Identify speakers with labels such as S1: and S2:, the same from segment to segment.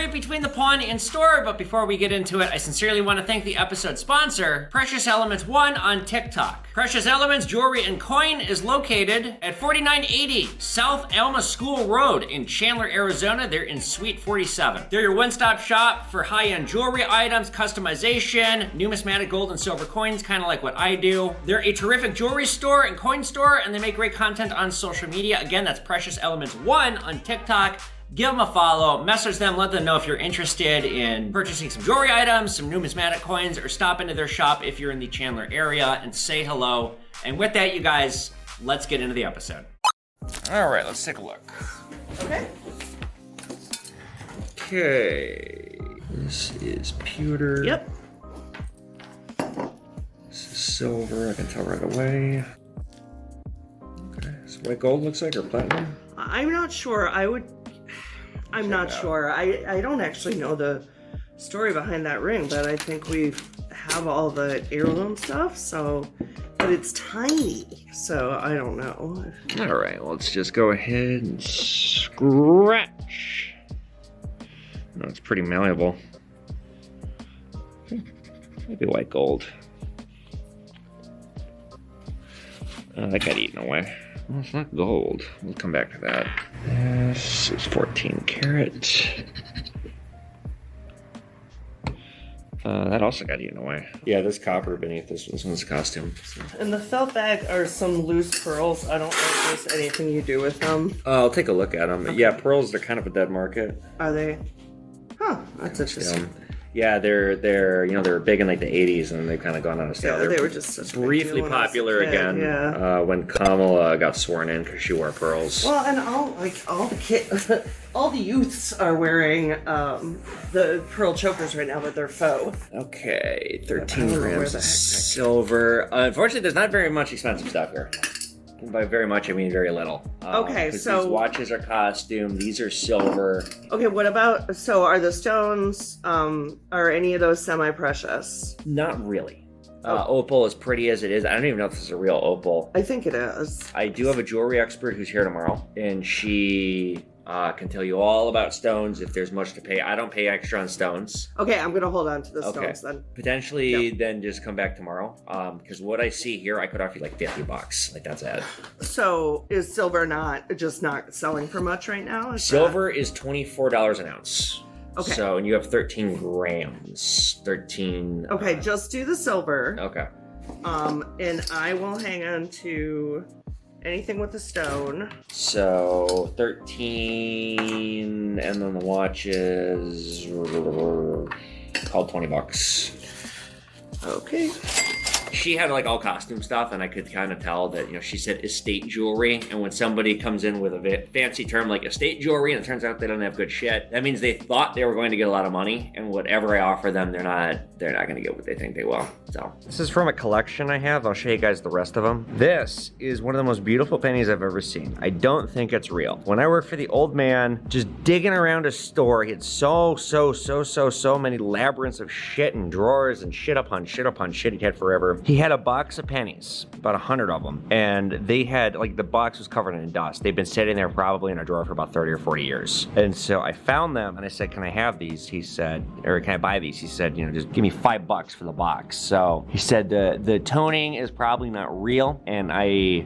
S1: right between the pawn and store, but before we get into it, I sincerely want to thank the episode sponsor, Precious Elements 1 on TikTok. Precious Elements Jewelry and Coin is located at 4980 South Alma School Road in Chandler, Arizona. They're in Suite 47. They're your one-stop shop for high-end jewelry items, customization, numismatic gold and silver coins, kind of like what I do. They're a terrific jewelry store and coin store, and they make great content on social media. Again, that's Precious Elements 1 on TikTok. Give them a follow, message them, let them know if you're interested in purchasing some jewelry items, some numismatic coins, or stop into their shop if you're in the Chandler area and say hello. And with that, you guys, let's get into the episode. All right, let's take a look.
S2: Okay.
S1: Okay, this is pewter.
S2: Yep.
S1: This is silver, I can tell right away. Okay, so white gold looks like, or platinum?
S2: I'm not sure. I'm not sure. I don't actually know the story behind that ring, but I think we have all the heirloom stuff, so, but it's tiny, so I don't know.
S1: All right, let's just go ahead and scratch. No, it's pretty malleable. Maybe white gold. That got eaten away. Well, it's not gold. We'll come back to that. This is 14 karat. That also got eaten away. Yeah, there's copper beneath this. This one's a costume. So.
S2: In the felt bag are some loose pearls. I don't know if there's anything you do with them.
S1: I'll take a look at them. Okay. Yeah, pearls, they're kind of a dead market.
S2: Are they? Huh, that's interesting.
S1: Yeah, they're you know, they were big in like the 80s and they've kind of gone out of style.
S2: Yeah, they were just such
S1: briefly popular again when Kamala got sworn in because she wore pearls.
S2: Well, and all the kids, all the youths are wearing the pearl chokers right now, but they're faux.
S1: Okay, 13 grams of silver. Unfortunately, there's not very much expensive stuff here. By very much, I mean very little.
S2: Okay, so
S1: these watches are costume. These are silver.
S2: Okay, what about, so are the stones, are any of those semi-precious?
S1: Not really. Opal, as pretty as it is, I don't even know if this is a real opal.
S2: I think it is.
S1: I do have a jewelry expert who's here tomorrow, and she can tell you all about stones if there's much to pay. I don't pay extra on stones.
S2: Okay, I'm gonna hold on to the stones then.
S1: Potentially, then just come back tomorrow. Because what I see here, I could offer you like $50. Like, that's it.
S2: So is silver not selling for much right now?
S1: Silver is $24 an ounce.
S2: Okay.
S1: So, and you have 13 grams. 13.
S2: Okay, just do the silver.
S1: Okay.
S2: And I will hang on to anything with the stone.
S1: So 13, and then the watch is called $20.
S2: Okay.
S1: She had like all costume stuff, and I could kind of tell that, you know, she said estate jewelry, and when somebody comes in with a fancy term like estate jewelry and it turns out they don't have good shit, that means they thought they were going to get a lot of money, and whatever I offer them, they're not going to get what they think they will. So this is from a collection I have. I'll show you guys the rest of them. This is one of the most beautiful pennies I've ever seen. I don't think it's real. When I worked for the old man, just digging around a store, he had so many labyrinths of shit and drawers and shit upon shit he'd had forever. He had a box of pennies, about 100 of them, and they had, like, the box was covered in dust. They'd been sitting there probably in a drawer for about 30 or 40 years. And so I found them, and I said, can I have these? He said, or can I buy these? He said, you know, just give me $5 for the box. So he said the toning is probably not real, and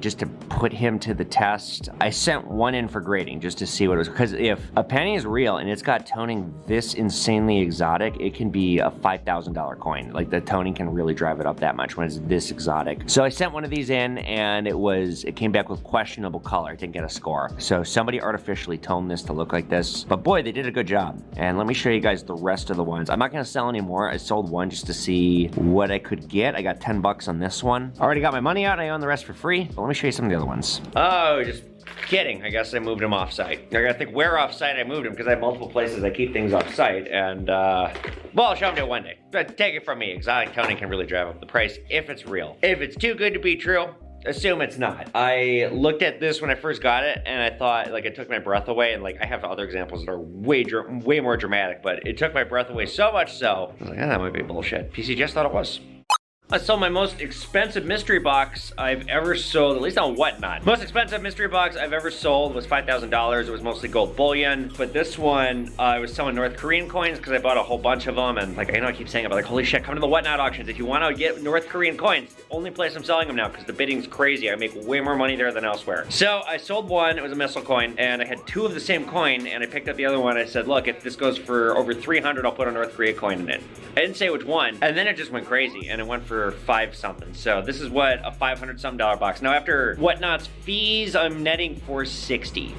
S1: just to put him to the test, I sent one in for grading just to see what it was, because if a penny is real and it's got toning this insanely exotic, it can be a $5,000 coin. Like, the toning can really drive it up that much when it's this exotic. So I sent one of these in, and it came back with questionable color. It didn't get a score. So somebody artificially toned this to look like this, but boy, they did a good job. And let me show you guys the rest of the ones. I'm not gonna sell any more. I sold one just to see what I could get. I got $10 on this one. Already got my money out. I own the rest for free, but let me show you some of the other ones. Oh, just kidding. I guess I moved him off-site. I gotta think where off-site I moved him, because I have multiple places I keep things off-site, and well, I'll show them to you one day. But take it from me, exotic toning can really drive up the price if it's real. If it's too good to be true, assume it's not. I looked at this when I first got it, and I thought, like, it took my breath away, and like, I have other examples that are way more dramatic, but it took my breath away so much so, I was like, that might be bullshit. PC just thought it was. I sold my most expensive mystery box I've ever sold, at least on Whatnot. Most expensive mystery box I've ever sold was $5,000. It was mostly gold bullion. But this one, I was selling North Korean coins because I bought a whole bunch of them. And like, I know I keep saying it, but like, holy shit, come to the Whatnot auctions. If you want to get North Korean coins, the only place I'm selling them now because the bidding's crazy. I make way more money there than elsewhere. So I sold one, it was a missile coin, and I had two of the same coin, and I picked up the other one. I said, look, if this goes for over 300, I'll put a North Korea coin in it. I didn't say which one, and then it just went crazy, and it went for 5 something. So this is what a $500 some box. Now after Whatnot's fees, I'm netting $460.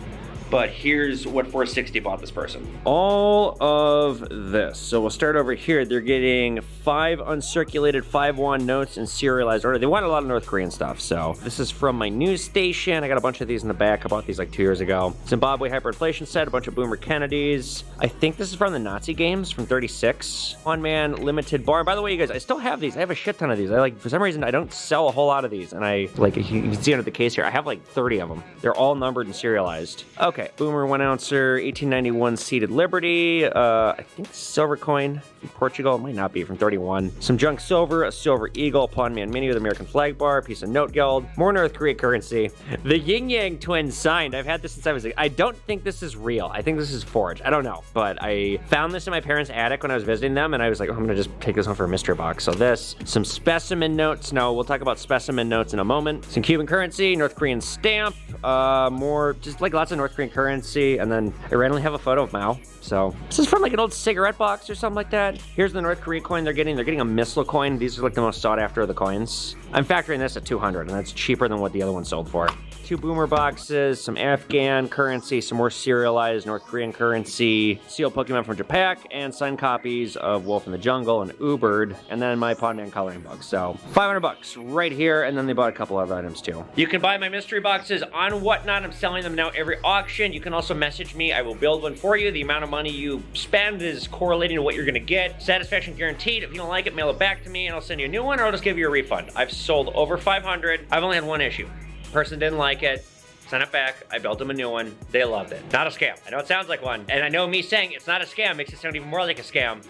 S1: But here's what $460 bought this person. All of this. So we'll start over here. They're getting 5 uncirculated 5-1 notes in serialized order. They want a lot of North Korean stuff. So this is from my news station. I got a bunch of these in the back. I bought these like 2 years ago. Zimbabwe hyperinflation set, a bunch of Boomer Kennedys. I think this is from the Nazi games from 36. One man limited bar. By the way, you guys, I still have these. I have a shit ton of these. I like, for some reason, I don't sell a whole lot of these. And I, like, you can see under the case here, I have like 30 of them. They're all numbered and serialized. Okay. Boomer 1 ouncer, 1891 seated Liberty. I think silver coin from Portugal. It might not be, from 31. Some junk silver, a silver eagle, Pawn Man Mini with American flag bar, piece of note geld, more North Korea currency. The Yin Yang twins signed. I've had this since I was, I don't think this is real. I think this is forged. I don't know, but I found this in my parents' attic when I was visiting them, and I was like, oh, I'm gonna just take this home for a mystery box. So this, some specimen notes. No, we'll talk about specimen notes in a moment. Some Cuban currency, North Korean stamp, more, just like lots of North Korean currency. And then I randomly have a photo of Mao. So this is from like an old cigarette box or something like that. Here's the North Korea coin they're getting. They're getting a missile coin. These are like the most sought after of the coins. I'm factoring this at 200, and that's cheaper than what the other one sold for. 2 Boomer boxes, some Afghan currency, some more serialized North Korean currency, sealed Pokemon from Japan, and signed copies of Wolf in the Jungle and Ubird, and then my Pawn Man coloring book. So $500 right here, and then they bought a couple other items too. You can buy my mystery boxes on Whatnot. I'm selling them now every auction. You can also message me. I will build one for you. The amount of money you spend is correlating to what you're gonna get. Satisfaction guaranteed. If you don't like it, mail it back to me, and I'll send you a new one, or I'll just give you a refund. I've sold over 500. I've only had one issue. Person didn't like it, sent it back, I built them a new one, they loved it. Not a scam. I know it sounds like one, and I know me saying it's not a scam makes it sound even more like a scam.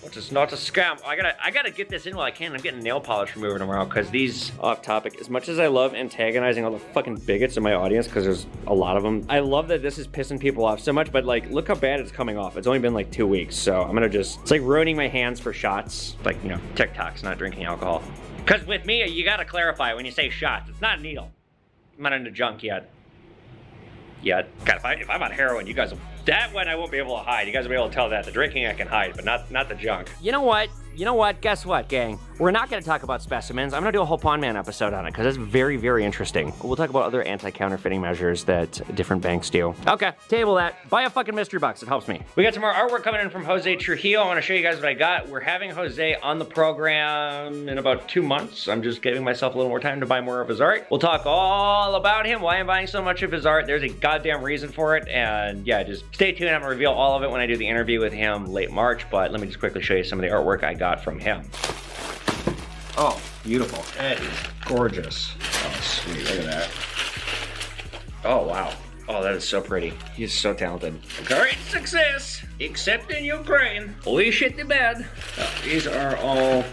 S1: Which is not a scam. I gotta get this in while I can. I'm getting nail polish remover tomorrow, because these, off topic, as much as I love antagonizing all the fucking bigots in my audience, because there's a lot of them, I love that this is pissing people off so much, but like, look how bad it's coming off. It's only been like 2 weeks, so I'm gonna just, it's like ruining my hands for shots. Like, you know, TikTok's not drinking alcohol. Because with me, you gotta clarify when you say shots. It's not a needle. I'm not into junk yet. God, if I'm on heroin, you guys will, that one I won't be able to hide. You guys will be able to tell that. The drinking I can hide, but not the junk. You know what? You know what? Guess what, gang? We're not going to talk about specimens. I'm going to do a whole Pawn Man episode on it, because it's very, very interesting. We'll talk about other anti-counterfeiting measures that different banks do. Okay, table that. Buy a fucking mystery box. It helps me. We got some more artwork coming in from Jose Trujillo. I want to show you guys what I got. We're having Jose on the program in about 2 months. I'm just giving myself a little more time to buy more of his art. We'll talk all about him, why I'm buying so much of his art. There's a goddamn reason for it, and yeah, just stay tuned. I'm going to reveal all of it when I do the interview with him late March, but let me just quickly show you some of the artwork I got from him. Oh, beautiful. That is gorgeous. Oh, sweet. Look at that. Oh, wow. Oh, that is so pretty. He's so talented. Great success, except in Ukraine. We shit the bed. Oh, these are all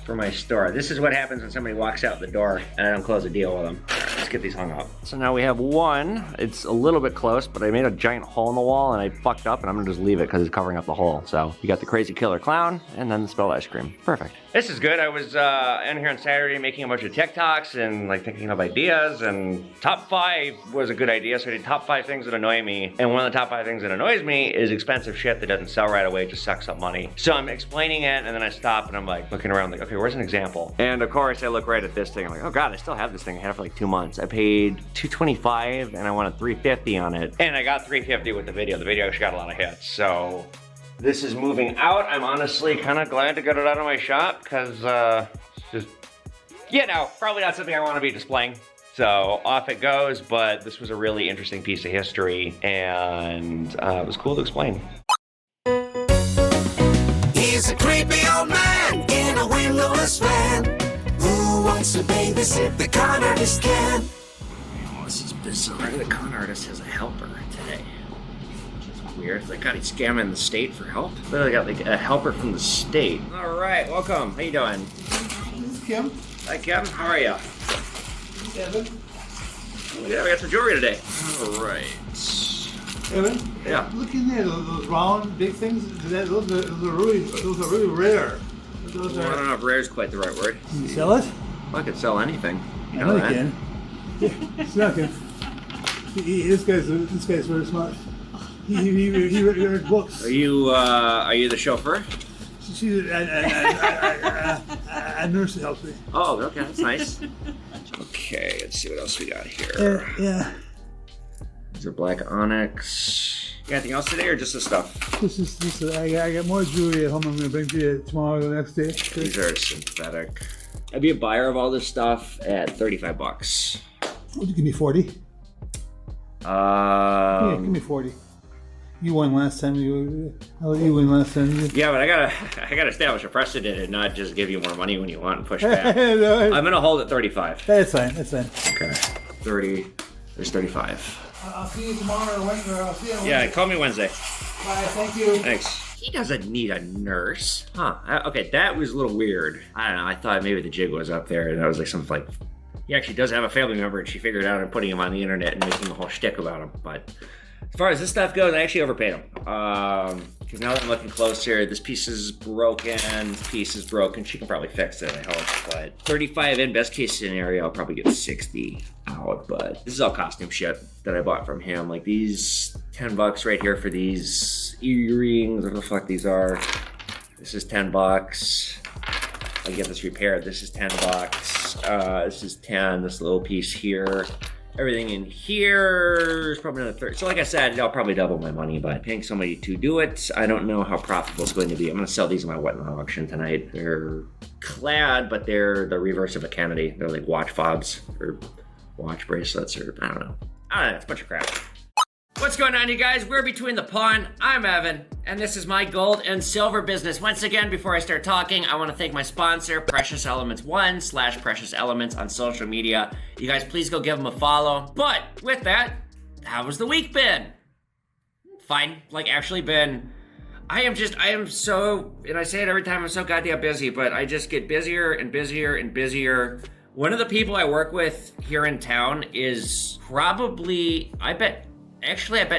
S1: for my store. This is what happens when somebody walks out the door and I don't close a deal with them. All right, let's get these hung up. So now we have one. It's a little bit close, but I made a giant hole in the wall and I fucked up, and I'm gonna just leave it because it's covering up the hole. So you got the crazy killer clown and then the spelled ice cream. Perfect. This is good. I was in here on Saturday making a bunch of TikToks and like thinking of ideas, and top 5 was a good idea. So I did top 5 things that annoy me. And one of the top 5 things that annoys me is expensive shit that doesn't sell right away, it just sucks up money. So I'm explaining it, and then I stop and I'm like looking around like, okay, where's an example? And of course I look right at this thing. I'm like, oh God, I still have this thing. I had it for like 2 months. I paid $225 and I wanted $350 on it. And I got $350 with the video. The video actually got a lot of hits. So this is moving out. I'm honestly kind of glad to get it out of my shop, because it's just, you know, probably not something I want to be displaying. So off it goes, but this was a really interesting piece of history, and it was cool to explain.
S3: He's a creepy old man in a windowless van who wants to babysit the con artist can.
S1: Oh, this is bizarre. The con artist has a helper today. Weird. Like, God, he's scamming the state for help. Literally got like a helper from the state. All right, welcome. How you doing?
S4: Kim.
S1: Hi, Kevin. How are you?
S4: Evan.
S1: Yeah, we got some jewelry today. All right.
S4: Evan.
S1: Yeah.
S4: Look in there. Those round, big things. Those are really rare. Those
S1: Well, I
S4: are.
S1: don't know if rare is quite the right word.
S4: Can you sell it?
S1: I could sell anything. You
S4: I
S1: know
S4: know
S1: that?
S4: you can. It's not good. This guy's very smart. He read books.
S1: Are you the chauffeur?
S4: She's a nurse that helps me.
S1: Oh, okay, that's nice. Okay, let's see what else we got here.
S4: Yeah.
S1: These are black onyx. You got anything else today, or just this stuff?
S4: This I got more jewelry at home. I'm gonna bring to you tomorrow or the next day.
S1: These are synthetic. I'd be a buyer of all this stuff at $35.
S4: Would you give me 40? Yeah, give me 40. You won last time. You win last time.
S1: Yeah, but I gotta establish a precedent and not just give you more money when you want and push back.
S4: No,
S1: I'm gonna hold at 35.
S4: That's fine.
S1: Okay, 30. There's 35.
S4: I'll see you tomorrow or Wednesday. I'll see you on Wednesday.
S1: Yeah, call me Wednesday.
S4: Bye. Thank you.
S1: Thanks. He doesn't need a nurse. Huh. Okay, that was a little weird. I don't know. I thought maybe the jig was up there and that was like something like, he actually does have a family member and she figured out and putting him on the internet and making a whole shtick about him. But as far as this stuff goes, I actually overpaid him. Because now that I'm looking closer, this piece is broken, this piece is broken. She can probably fix it, I hope. But 35 in, best case scenario, I'll probably get 60 out. But this is all costume shit that I bought from him. Like these $10 right here for these earrings, what the fuck these are. This is $10. I get this repaired. This is $10. This is 10. This little piece here. Everything in here is probably another 30. So like I said, I'll probably double my money, but paying somebody to do it, I don't know how profitable it's going to be. I'm going to sell these in my whatnot auction tonight. They're clad, but they're the reverse of a Kennedy. They're like watch fobs or watch bracelets or I don't know. It's a bunch of crap. What's going on, you guys? We're Between the Pawn. I'm Evan, and this is my gold and silver business. Once again, before I start talking, I want to thank my sponsor, Precious Elements 1 / Precious Elements on social media. You guys, please go give them a follow. But with that, how has the week been? Fine. Like, actually been... I am so, and I say it every time, I'm so goddamn busy, but I just get busier and busier and busier. One of the people I work with here in town is probably, I bet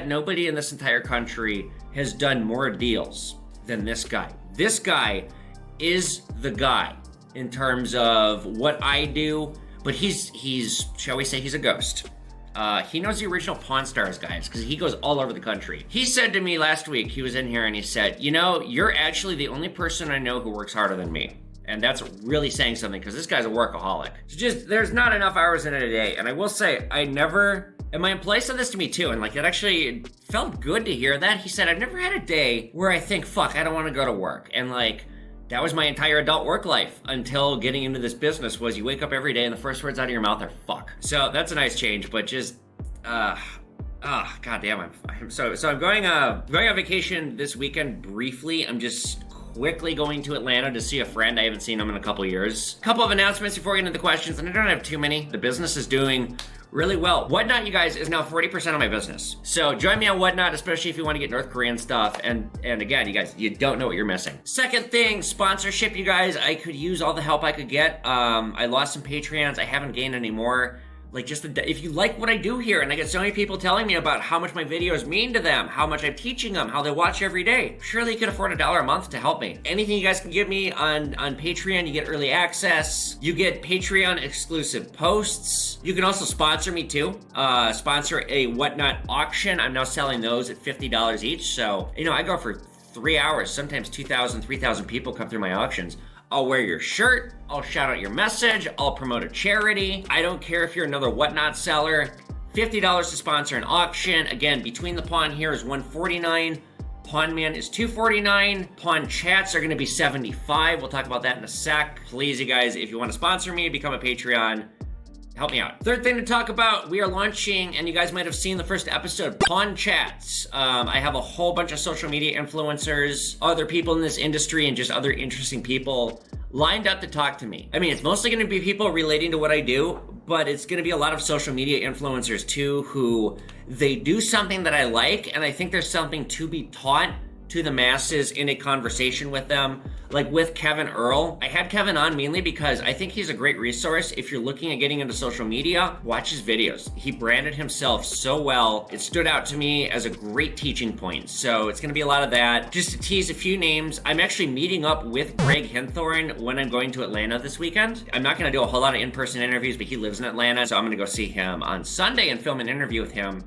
S1: nobody in this entire country has done more deals than this guy. This guy is the guy in terms of what I do, but he's shall we say, he's a ghost. He knows the original Pawn Stars guys because he goes all over the country. He said to me last week, he was in here and he said, you know, you're actually the only person I know who works harder than me. And that's really saying something because this guy's a workaholic. So just, there's not enough hours in a day. And I will say, and my employee said this to me too, and like it felt good to hear that. He said, I've never had a day where I think, fuck, I don't want to go to work. And like, that was my entire adult work life until getting into this business was you wake up every day and the first words out of your mouth are fuck. So that's a nice change, but just, goddamn, I'm going on vacation this weekend briefly. I'm just quickly going to Atlanta to see a friend. I haven't seen him in a couple years. Couple of announcements before we get into the questions, and I don't have too many. The business is doing really well. Whatnot, you guys, is now 40% of my business. So join me on Whatnot, especially if you want to get North Korean stuff. And again, you guys, you don't know what you're missing. Second thing, sponsorship, you guys. I could use all the help I could get. I lost some Patreons. I haven't gained any more. Like if you like what I do here, and I get so many people telling me about how much my videos mean to them, how much I'm teaching them, how they watch every day, surely you can afford $1 a month to help me. Anything you guys can give me on Patreon, you get early access, you get Patreon exclusive posts. You can also sponsor me too. Sponsor a Whatnot auction. I'm now selling those at $50 each. So, you know, I go for 3 hours. Sometimes 2,000, 3,000 people come through my auctions. I'll wear your shirt, I'll shout out your message, I'll promote a charity. I don't care if you're another Whatnot seller. $50 to sponsor an auction. Again, Between the Pawn here is $149. Pawn Man is $249. Pawn chats are gonna be $75. We'll talk about that in a sec. Please, you guys, if you want to sponsor me, become a Patreon. Help me out. Third thing to talk about, we are launching, and you guys might have seen the first episode, Pawn Chats. I have a whole bunch of social media influencers, other people in this industry, and just other interesting people lined up to talk to me. I mean, it's mostly gonna be people relating to what I do, but it's gonna be a lot of social media influencers too, who they do something that I like, and I think there's something to be taught to the masses in a conversation with them. Like with Kevin Earl, I had Kevin on mainly because I think he's a great resource. If you're looking at getting into social media, watch his videos. He branded himself so well. It stood out to me as a great teaching point. So it's gonna be a lot of that. Just to tease a few names, I'm actually meeting up with Greg Hinthorn when I'm going to Atlanta this weekend. I'm not gonna do a whole lot of in-person interviews, but he lives in Atlanta, so I'm gonna go see him on Sunday and film an interview with him.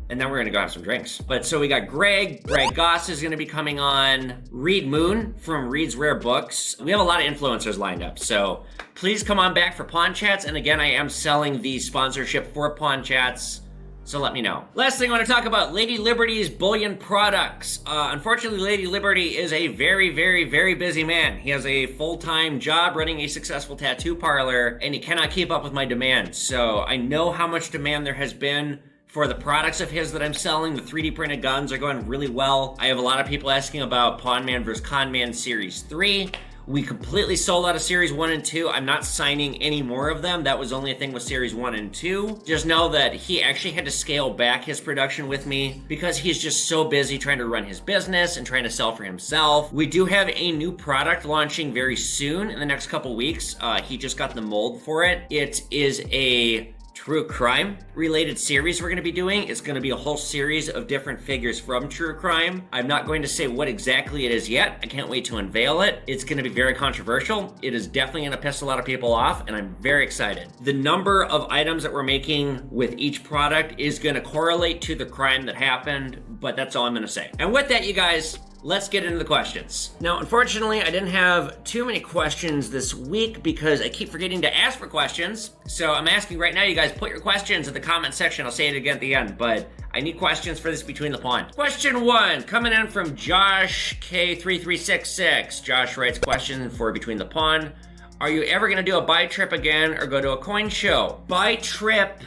S1: And then we're gonna go have some drinks. But so we got Greg Goss is gonna be coming on, Reed Moon from Reed's Rare Books. We have a lot of influencers lined up, so please come on back for Pawn Chats. And again, I am selling the sponsorship for Pawn Chats, so let me know. Last thing I wanna talk about, Lady Liberty's bullion products. Unfortunately, Lady Liberty is a very, very, very busy man. He has a full-time job running a successful tattoo parlor, and he cannot keep up with my demand. So I know how much demand there has been for the products of his that I'm selling. The 3D printed guns are going really well. I have a lot of people asking about Pawn Man vs. Con Man Series 3. We completely sold out of Series 1 and 2. I'm not signing any more of them. That was only a thing with Series 1 and 2. Just know that he actually had to scale back his production with me because he's just so busy trying to run his business and trying to sell for himself. We do have a new product launching very soon in the next couple weeks. He just got the mold for it. It is a true crime related series we're going to be doing. It's going to be a whole series of different figures from true crime. I'm not going to say what exactly it is yet. I can't wait to unveil it. It's going to be very controversial. It is definitely going to piss a lot of people off, and I'm very excited. The number of items that we're making with each product is going to correlate to the crime that happened, but that's all I'm going to say. And with that, you guys, let's get into the questions. Now, unfortunately, I didn't have too many questions this week because I keep forgetting to ask for questions. So I'm asking right now, you guys, put your questions in the comment section. I'll say it again at the end, but I need questions for this Between the Pawn. Question 1, coming in from Josh K3366. Josh writes, question for Between the Pawn. Are you ever gonna do a buy trip again or go to a coin show? Buy trip,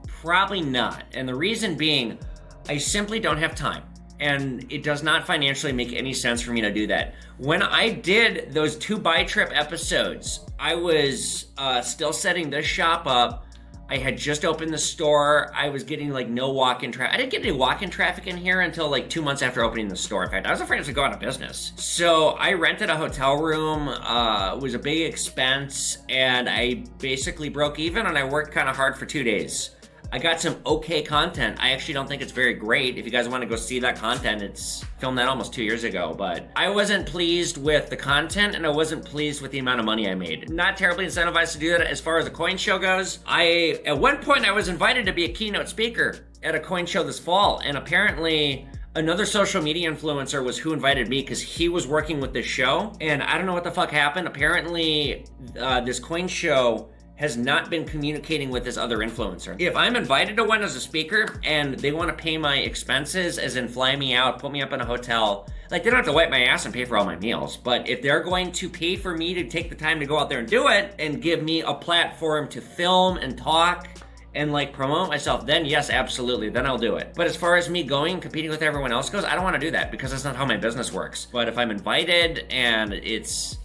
S1: probably not. And the reason being, I simply don't have time. And it does not financially make any sense for me to do that. When I did those 2 buy trip episodes, I was still setting this shop up. I had just opened the store. I was getting like no walk-in traffic. I didn't get any walk-in traffic in here until like 2 months after opening the store. In fact, I was afraid it was gonna go out of business. So I rented a hotel room. It was a big expense, and I basically broke even, and I worked kind of hard for 2 days. I got some okay content. I actually don't think it's very great. If you guys want to go see that content, it's filmed that almost 2 years ago, but I wasn't pleased with the content, and I wasn't pleased with the amount of money I made. Not terribly incentivized to do that. As far as the coin show goes, at one point I was invited to be a keynote speaker at a coin show this fall, and apparently another social media influencer was who invited me because he was working with this show, and I don't know what the fuck happened. Apparently this coin show has not been communicating with this other influencer. If I'm invited to one as a speaker and they want to pay my expenses, as in fly me out, put me up in a hotel, like they don't have to wipe my ass and pay for all my meals, but if they're going to pay for me to take the time to go out there and do it and give me a platform to film and talk and like promote myself, then yes, absolutely, then I'll do it. But as far as me going, competing with everyone else goes, I don't want to do that because that's not how my business works. But if I'm invited and it's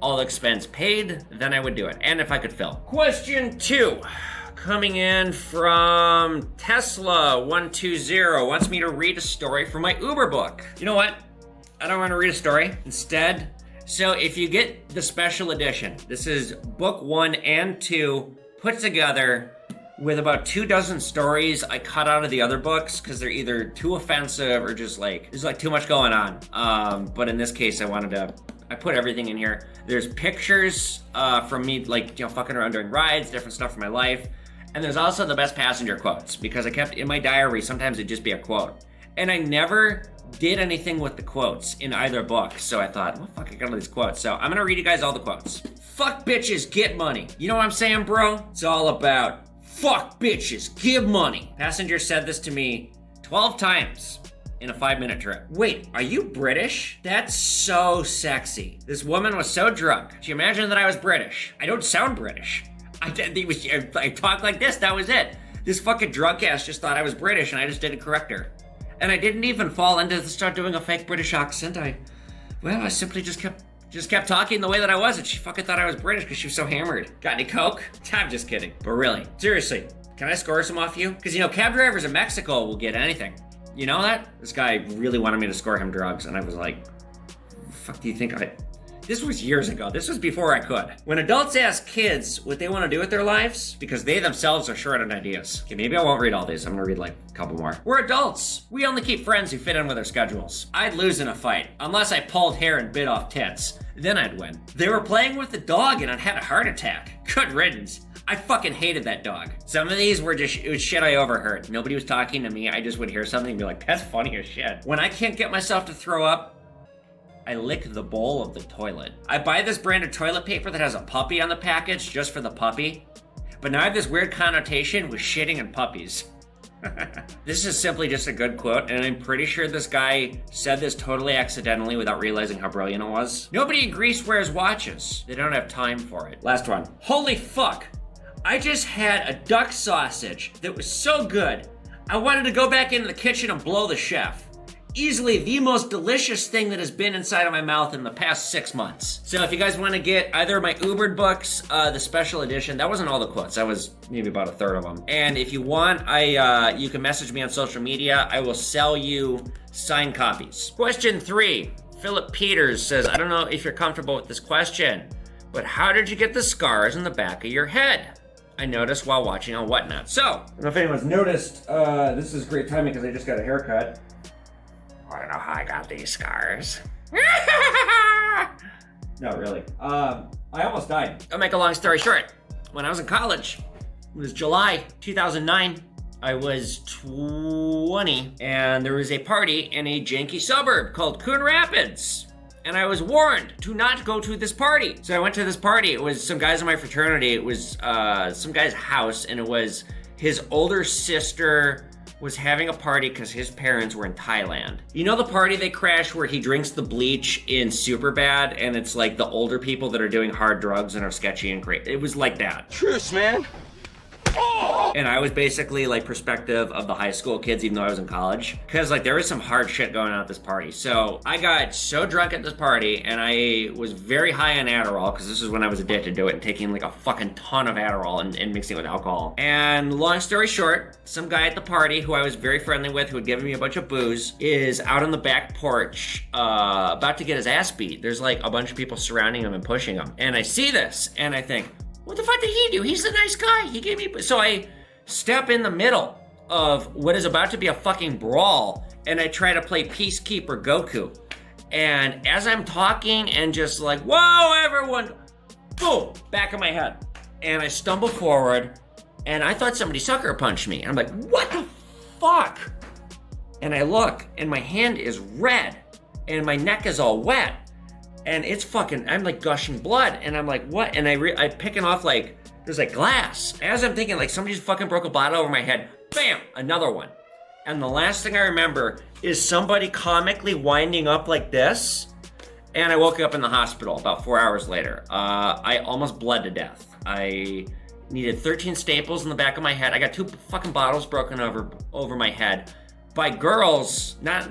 S1: all expense paid, then I would do it, and if I could film. Question 2, coming in from Tesla120, wants me to read a story from my Uber book. You know what? I don't want to read a story. Instead, so if you get the special edition, this is book 1 and 2 put together with about 24 stories I cut out of the other books because they're either too offensive or just like, there's like too much going on. But in this case, I put everything in here. There's pictures from me, like, you know, fucking around during rides, different stuff from my life. And there's also the best passenger quotes because I kept in my diary, sometimes it'd just be a quote. And I never did anything with the quotes in either book. So I thought, well, fuck, I got all these quotes. So I'm gonna read you guys all the quotes. Fuck bitches, get money. You know what I'm saying, bro? It's all about fuck bitches, give money. Passenger said this to me 12 times in a 5-minute trip. Wait, are you British? That's so sexy. This woman was so drunk. She imagined that I was British. I don't sound British. I talk like this, that was it. This fucking drunk ass just thought I was British and I just didn't correct her. And I didn't even fall into start doing a fake British accent. I simply just kept talking the way that I was, and she fucking thought I was British because she was so hammered. Got any coke? I'm just kidding. But really, seriously, can I score some off you? Because, you know, cab drivers in Mexico will get anything. you know that? This guy really wanted me to score him drugs, and I was like, fuck do you think I... This was years ago. This was before I could. When adults ask kids what they want to do with their lives, because they themselves are short on ideas. Okay, maybe I won't read all these. I'm gonna read like a couple more. We're adults. We only keep friends who fit in with our schedules. I'd lose in a fight, unless I pulled hair and bit off tits. Then I'd win. They were playing with the dog and I had a heart attack. Good riddance. I fucking hated that dog. Some of these were just, it was shit I overheard. Nobody was talking to me. I just would hear something and be like, that's funny as shit. When I can't get myself to throw up, I lick the bowl of the toilet. I buy this brand of toilet paper that has a puppy on the package just for the puppy. But now I have this weird connotation with shitting and puppies. This is simply just a good quote, and I'm pretty sure this guy said this totally accidentally without realizing how brilliant it was. Nobody in Greece wears watches. They don't have time for it. Last one. Holy fuck. I just had a duck sausage that was so good, I wanted to go back into the kitchen and blow the chef. Easily the most delicious thing that has been inside of my mouth in the past 6 months. So if you guys want to get either my Ubered books, the special edition, that wasn't all the quotes, that was maybe about a third of them. And if you want, you can message me on social media. I will sell you signed copies. Question 3, Philip Peters says, I don't know if you're comfortable with this question, but how did you get the scars in the back of your head? I noticed while watching on Whatnot. So, I don't know if anyone's noticed, this is great timing because I just got a haircut. I don't know how I got these scars. Not really. I almost died. I'll make a long story short. When I was in college, it was July 2009. I was 20, and there was a party in a janky suburb called Coon Rapids. And I was warned to not go to this party. So I went to this party. It was some guys in my fraternity. It was some guy's house, and it was his older sister was having a party because his parents were in Thailand. You know the party they crash where he drinks the bleach in Superbad and it's like the older people that are doing hard drugs and are sketchy and great. It was like that.
S3: Truce, man.
S1: And I was basically like perspective of the high school kids, even though I was in college. Cause like there was some hard shit going on at this party. So I got so drunk at this party and I was very high on Adderall, cause this is when I was addicted to it and taking like a fucking ton of Adderall and mixing it with alcohol. And long story short, some guy at the party who I was very friendly with, who had given me a bunch of booze, is out on the back porch, about to get his ass beat. There's like a bunch of people surrounding him and pushing him. And I see this and I think, what the fuck did he do? He's the nice guy. He gave me... So I step in the middle of what is about to be a fucking brawl, and I try to play Peacekeeper Goku. And as I'm talking and just like, whoa, everyone, boom, back of my head. And I stumble forward, and I thought somebody sucker punched me. And I'm like, what the fuck? And I look, and my hand is red, and my neck is all wet. And it's fucking, I'm like gushing blood. And I'm like, what? And I'm picking off like, there's like glass. As I'm thinking like somebody just fucking broke a bottle over my head. Bam, another one. And the last thing I remember is somebody comically winding up like this. And I woke up in the hospital about 4 hours later. I almost bled to death. I needed 13 staples in the back of my head. I got 2 fucking bottles broken over my head. By girls, not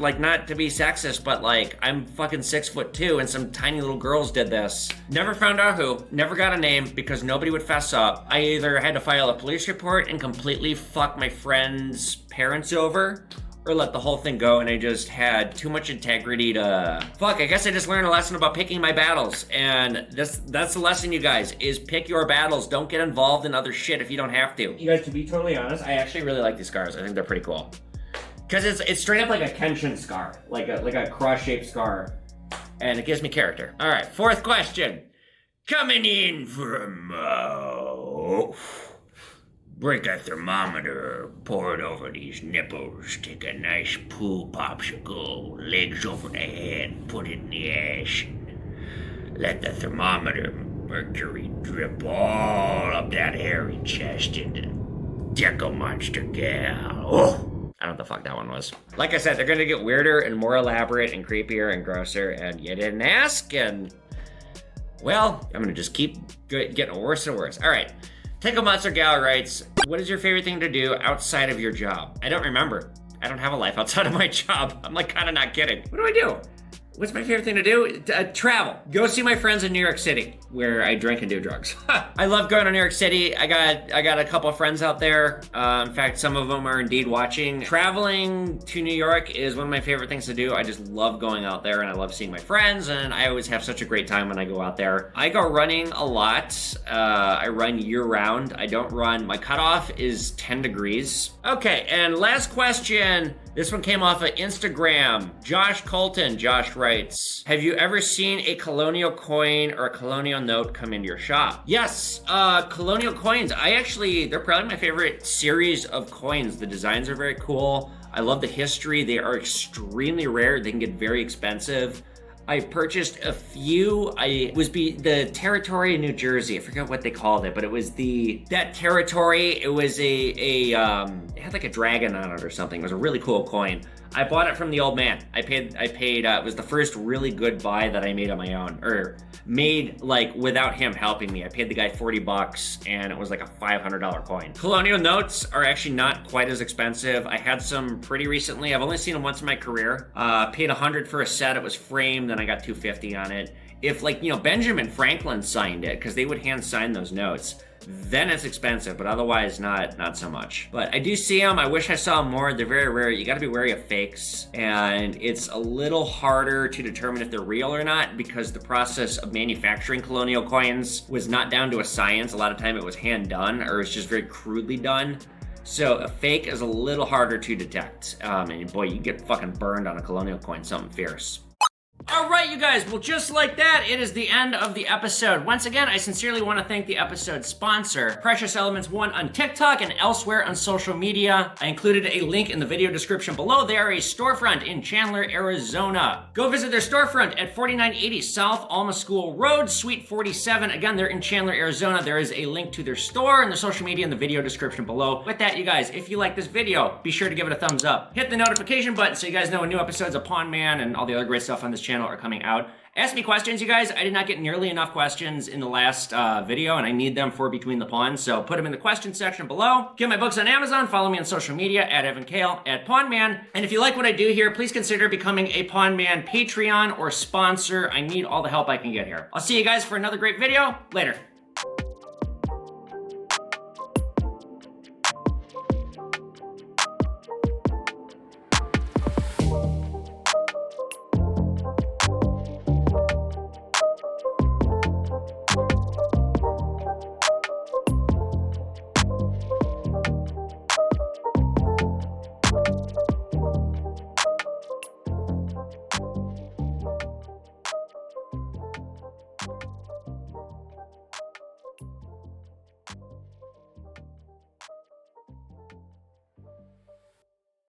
S1: to be sexist, but like I'm fucking 6'2" and some tiny little girls did this. Never found out who, never got a name because nobody would fess up. I either had to file a police report and completely fuck my friend's parents over, or let the whole thing go, and I just had too much integrity to... Fuck, I guess I just learned a lesson about picking my battles, and that's the lesson, you guys, is pick your battles. Don't get involved in other shit if you don't have to. You guys, to be totally honest, I actually really like these scars. I think they're pretty cool. Because it's straight up like a Kenshin scar, like a cross-shaped scar, and it gives me character. All right, 4th question. Coming in from break a thermometer, pour it over these nipples, take a nice poo popsicle, legs over the head, put it in the ash, and let the thermometer mercury drip all up that hairy chest into Deco Monster gal. Oh! I don't know what the fuck that one was. Like I said, they're gonna get weirder and more elaborate and creepier and grosser, and you didn't ask, and well, I'm gonna just keep getting worse and worse. All right, Take a Monster Gal writes, what is your favorite thing to do outside of your job? I don't remember. I don't have a life outside of my job. I'm like kind of not kidding. What do? What's my favorite thing to do? Travel. Go see my friends in New York City, where I drink and do drugs. I love going to New York City. I got a couple of friends out there. In fact, some of them are indeed watching. Traveling to New York is one of my favorite things to do. I just love going out there, and I love seeing my friends, and I always have such a great time when I go out there. I go running a lot. I run year-round. I don't run. My cutoff is 10 degrees. Okay, and last question. This one came off of Instagram. Josh Colton. Josh writes, have you ever seen a colonial coin or a colonial note come into your shop? Yes, colonial coins. They're probably my favorite series of coins. The designs are very cool. I love the history. They are extremely rare. They can get very expensive. I purchased a few. The territory in New Jersey. I forget what they called it, but it was that territory. It was it had like a dragon on it or something. It was a really cool coin. I bought it from the old man. I paid, it was the first really good buy that I made on my own, or made like without him helping me. I paid the guy $40 and it was like a $500 coin. Colonial notes are actually not quite as expensive. I had some pretty recently. I've only seen them once in my career. Paid $100 for a set. It was framed, then I got $250 on it. If Benjamin Franklin signed it, because they would hand sign those notes, then it's expensive, but otherwise not so much. But I do see them. I wish I saw them more. They're very rare. You got to be wary of fakes, and it's a little harder to determine if they're real or not because the process of manufacturing colonial coins was not down to a science. A lot of time it was hand done, or it's just very crudely done. So a fake is a little harder to detect. And boy, you get fucking burned on a colonial coin, something fierce. All right, you guys. Well, just like that, it is the end of the episode. Once again, I sincerely want to thank the episode sponsor, Precious Elements 1 on TikTok and elsewhere on social media. I included a link in the video description below. They are a storefront in Chandler, Arizona. Go visit their storefront at 4980 South Alma School Road, Suite 47. Again, they're in Chandler, Arizona. There is a link to their store and their social media in the video description below. With that, you guys, if you like this video, be sure to give it a thumbs up. Hit the notification button so you guys know when new episodes of Pawn Man and all the other great stuff on this channel are coming out. Ask me questions, you guys. I did not get nearly enough questions in the last video, and I need them for Between the Pawns, so put them in the question section below. Get my books on Amazon. Follow me on social media at Evan Kale, at Pawn Man. And if you like what I do here, please consider becoming a Pawn Man Patreon or sponsor. I need all the help I can get here. I'll see you guys for another great video. Later.